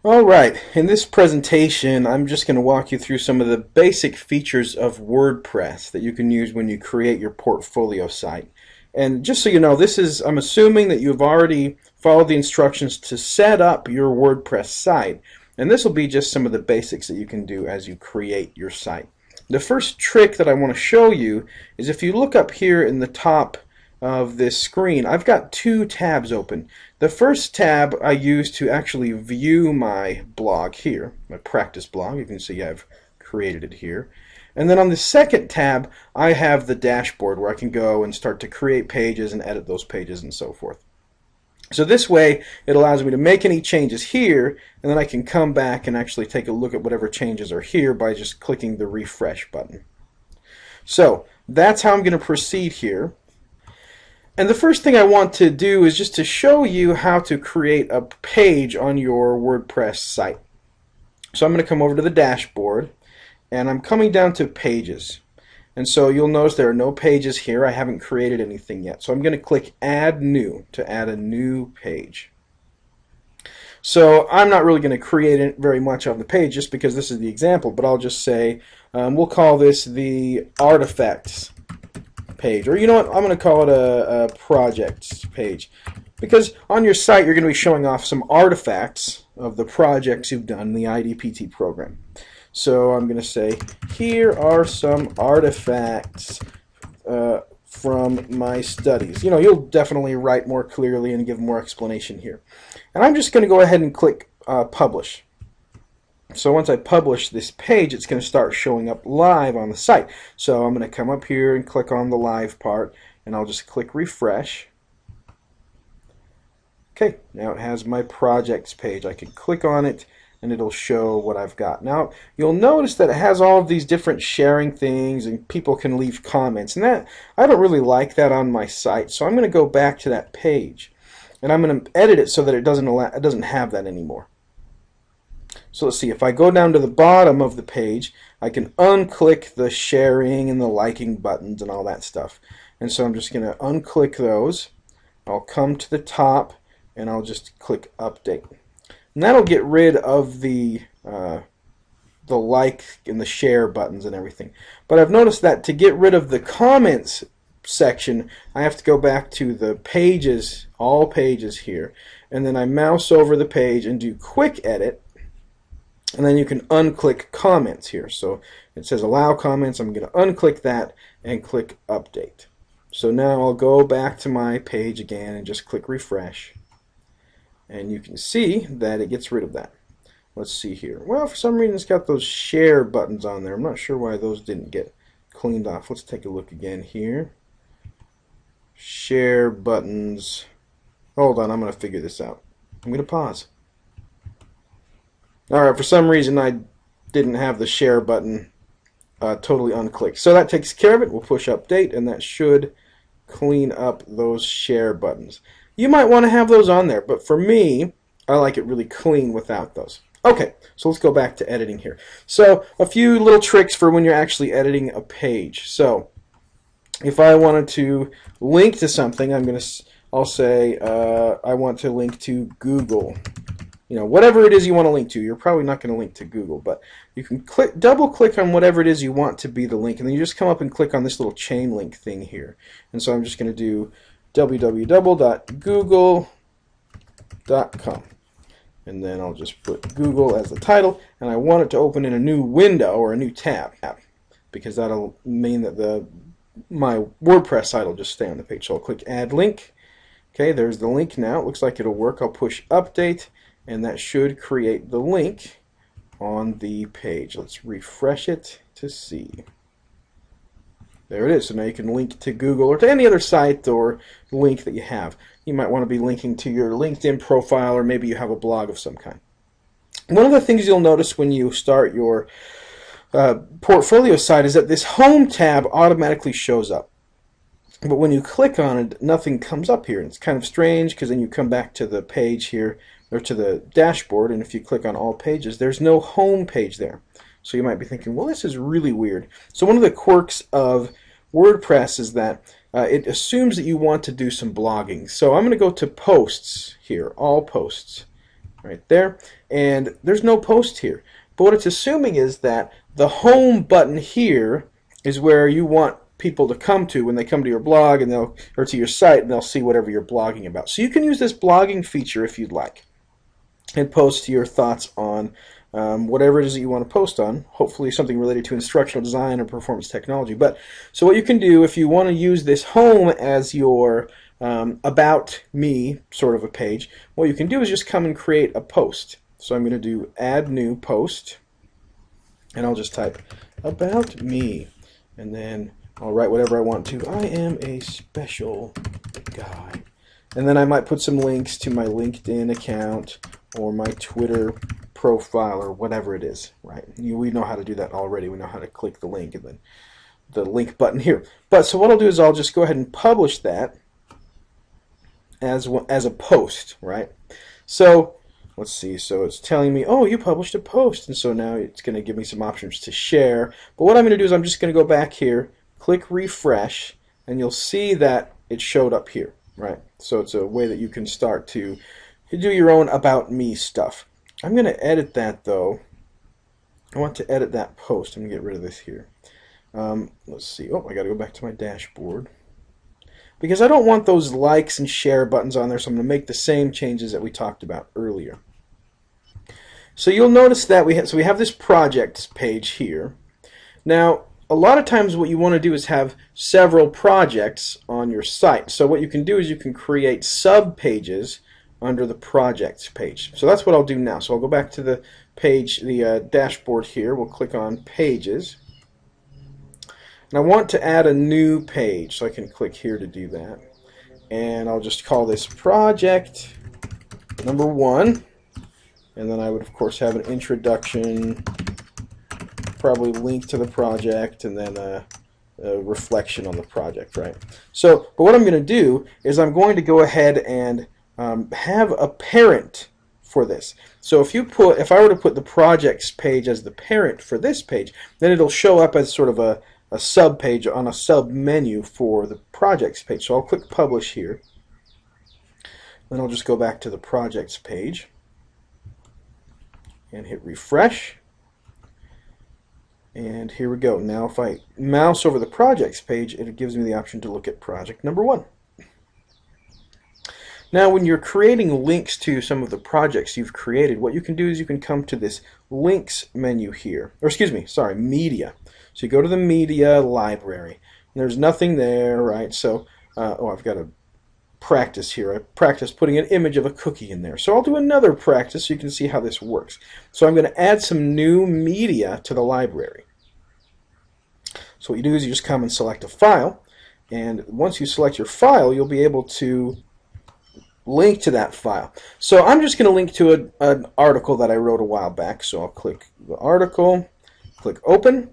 Alright, in this presentation I'm just going to walk you through some of the basic features of WordPress that you can use when you create your portfolio site. And just so you know, I'm assuming that you've already followed the instructions to set up your WordPress site, and this will be just some of the basics that you can do as you create your site. The first trick that I want to show you is if you look up here in the top of this screen, I've got two tabs open. The first tab I use to actually view my blog here, my practice blog. You can see I've created it here. And then on the second tab, I have the dashboard where I can go and start to create pages and edit those pages and so forth. So this way, it allows me to make any changes here, and then I can come back and actually take a look at whatever changes are here by just clicking the refresh button. So that's how I'm going to proceed here. And the first thing I want to do is just to show you how to create a page on your WordPress site. So I'm going to come over to the dashboard, and I'm coming down to pages. And so you'll notice there are no pages here. I haven't created anything yet. So I'm going to click Add New to add a new page. So I'm not really going to create very much on the page just because this is the example, but I'll just say we'll call this the artifacts page, or you know what, I'm going to call it a projects page, because on your site you're going to be showing off some artifacts of the projects you've done in the IDPT program. So I'm going to say here are some artifacts from my studies. You know, you'll definitely write more clearly and give more explanation here. And I'm just going to go ahead and click publish. So once I publish this page, it's going to start showing up live on the site. So I'm going to come up here and click on the live part, and I'll just click refresh. Okay, now it has my projects page. I can click on it and it'll show what I've got. Now you'll notice that it has all of these different sharing things, and people can leave comments, and that I don't really like that on my site. So I'm going to go back to that page and I'm going to edit it so that it doesn't have that anymore. So let's see, if I go down to the bottom of the page, I can unclick the sharing and the liking buttons and all that stuff. And so I'm just going to unclick those. I'll come to the top and I'll just click update. And that'll get rid of the like and the share buttons and everything. But I've noticed that to get rid of the comments section, I have to go back to the pages, all pages here, and then I mouse over the page and do quick edit. And then you can unclick comments here. So it says allow comments. I'm going to unclick that and click update. So now I'll go back to my page again and just click refresh. And you can see that it gets rid of that. Let's see here. Well, for some reason it's got those share buttons on there. I'm not sure why those didn't get cleaned off. Let's take a look again here. Share buttons. Hold on, I'm going to figure this out. I'm going to pause. Alright, for some reason I didn't have the share button totally unclicked. So that takes care of it. We'll push update and that should clean up those share buttons. You might want to have those on there, but for me, I like it really clean without those. Okay, so let's go back to editing here. So a few little tricks for when you're actually editing a page. So if I wanted to link to something, I'll say I want to link to Google. You know, whatever it is you want to link to. You're probably not going to link to Google, but you can double click on whatever it is you want to be the link, and then you just come up and click on this little chain link thing here. And so I'm just going to do www.google.com, and then I'll just put Google as the title, and I want it to open in a new window or a new tab, because that'll mean that my WordPress site will just stay on the page. So I'll click add link. Okay, there's the link now. It looks like it'll work. I'll push update, and that should create the link on the page. Let's refresh it to see. There it is. So now you can link to Google or to any other site or link that you have. You might want to be linking to your LinkedIn profile, or maybe you have a blog of some kind. One of the things you'll notice when you start your portfolio site is that this Home tab automatically shows up. But when you click on it, nothing comes up here. It's kind of strange, because then you come back to the page here, or to the dashboard, and if you click on all pages, there's no home page there. So you might be thinking, well, this is really weird. So one of the quirks of WordPress is that it assumes that you want to do some blogging. So I'm going to go to posts here, all posts, right there, and there's no post here. But what it's assuming is that the home button here is where you want people to come to when they come to your blog and or to your site, and they'll see whatever you're blogging about. So you can use this blogging feature if you'd like and post your thoughts on whatever it is that you want to post on, hopefully something related to instructional design or performance technology. But so what you can do if you want to use this home as your about me sort of a page, what you can do is just come and create a post. So I'm going to do add new post, and I'll just type about me, and then I'll write whatever I want to. I am a special guy. And then I might put some links to my LinkedIn account or my Twitter profile or whatever it is, right? We know how to do that already. We know how to click the link and then the link button here. But so what I'll do is I'll just go ahead and publish that as a post, right? So let's see. So it's telling me, oh, you published a post, and so now it's going to give me some options to share. But what I'm going to do is I'm just going to go back here, click refresh, and you'll see that it showed up here, right? So it's a way that you can start to do your own about me stuff. I'm going to edit that though. I want to edit that post. I'm going to get rid of this here. Let's see. Oh, I got to go back to my dashboard because I don't want those likes and share buttons on there, so I'm going to make the same changes that we talked about earlier. So you'll notice that we have this projects page here. Now, a lot of times what you want to do is have several projects on your site. So what you can do is you can create subpages under the projects page. So that's what I'll do now. So I'll go back to the page, the dashboard here. We'll click on pages. And I want to add a new page, so I can click here to do that. And I'll just call this project number 1. And then I would, of course, have an introduction, probably link to the project, and then a reflection on the project, right? So, but what I'm going to do is I'm going to go ahead and have a parent for this. So if I were to put the projects page as the parent for this page, then it'll show up as sort of a sub page on a sub menu for the projects page. So I'll click publish here. Then I'll just go back to the projects page and hit refresh. And here we go. Now if I mouse over the projects page, it gives me the option to look at project number 1. Now when you're creating links to some of the projects you've created, what you can do is you can come to this links menu here, or excuse me, sorry, media. So you go to the media library, and there's nothing there, right? So, oh, I've got to practice here. I practiced putting an image of a cookie in there. So I'll do another practice so you can see how this works. So I'm going to add some new media to the library. So what you do is you just come and select a file, and once you select your file, you'll be able to link to that file. So I'm just going to link to an article that I wrote a while back. So I'll click the article, click open,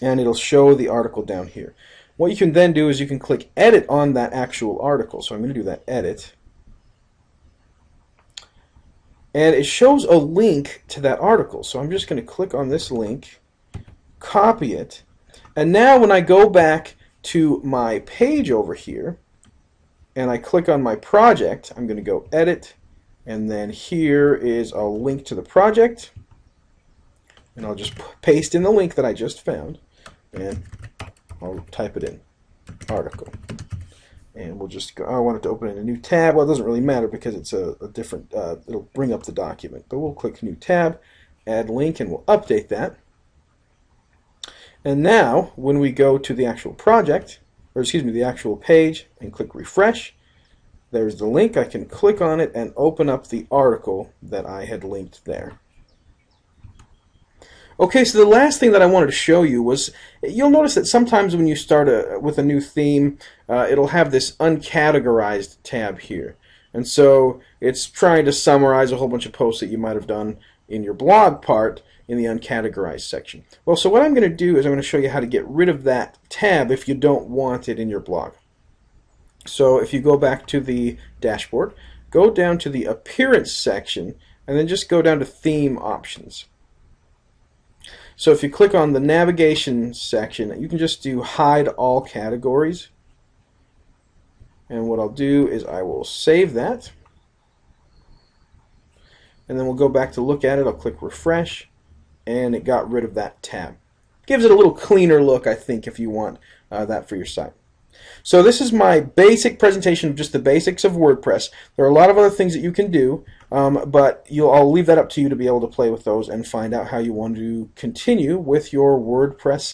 and it'll show the article down here. What you can then do is you can click edit on that actual article. So I'm going to do that edit. And it shows a link to that article. So I'm just going to click on this link, copy it, and now when I go back to my page over here, and I click on my project, I'm going to go edit, and then here is a link to the project, and I'll just paste in the link that I just found, and I'll type it in, article, and we'll just go, I want it to open in a new tab. Well, it doesn't really matter because it's a different, it'll bring up the document, but we'll click new tab, add link, and we'll update that. And now when we go to the actual project, or excuse me, the actual page, and click refresh, there's the link. I can click on it and open up the article that I had linked there. Okay, so the last thing that I wanted to show you was, you'll notice that sometimes when you start with a new theme, it'll have this uncategorized tab here. And so it's trying to summarize a whole bunch of posts that you might have done in your blog part in the uncategorized section. Well, so what I'm going to do is I'm going to show you how to get rid of that tab if you don't want it in your blog. So if you go back to the dashboard, go down to the appearance section, and then just go down to theme options. So if you click on the navigation section, you can just do hide all categories. And what I'll do is I will save that. and then we'll go back to look at it. I'll click refresh, and it got rid of that tab. Gives it a little cleaner look, I think, if you want that for your site. So this is my basic presentation of just the basics of WordPress. There are a lot of other things that you can do, but I'll leave that up to you to be able to play with those and find out how you want to continue with your WordPress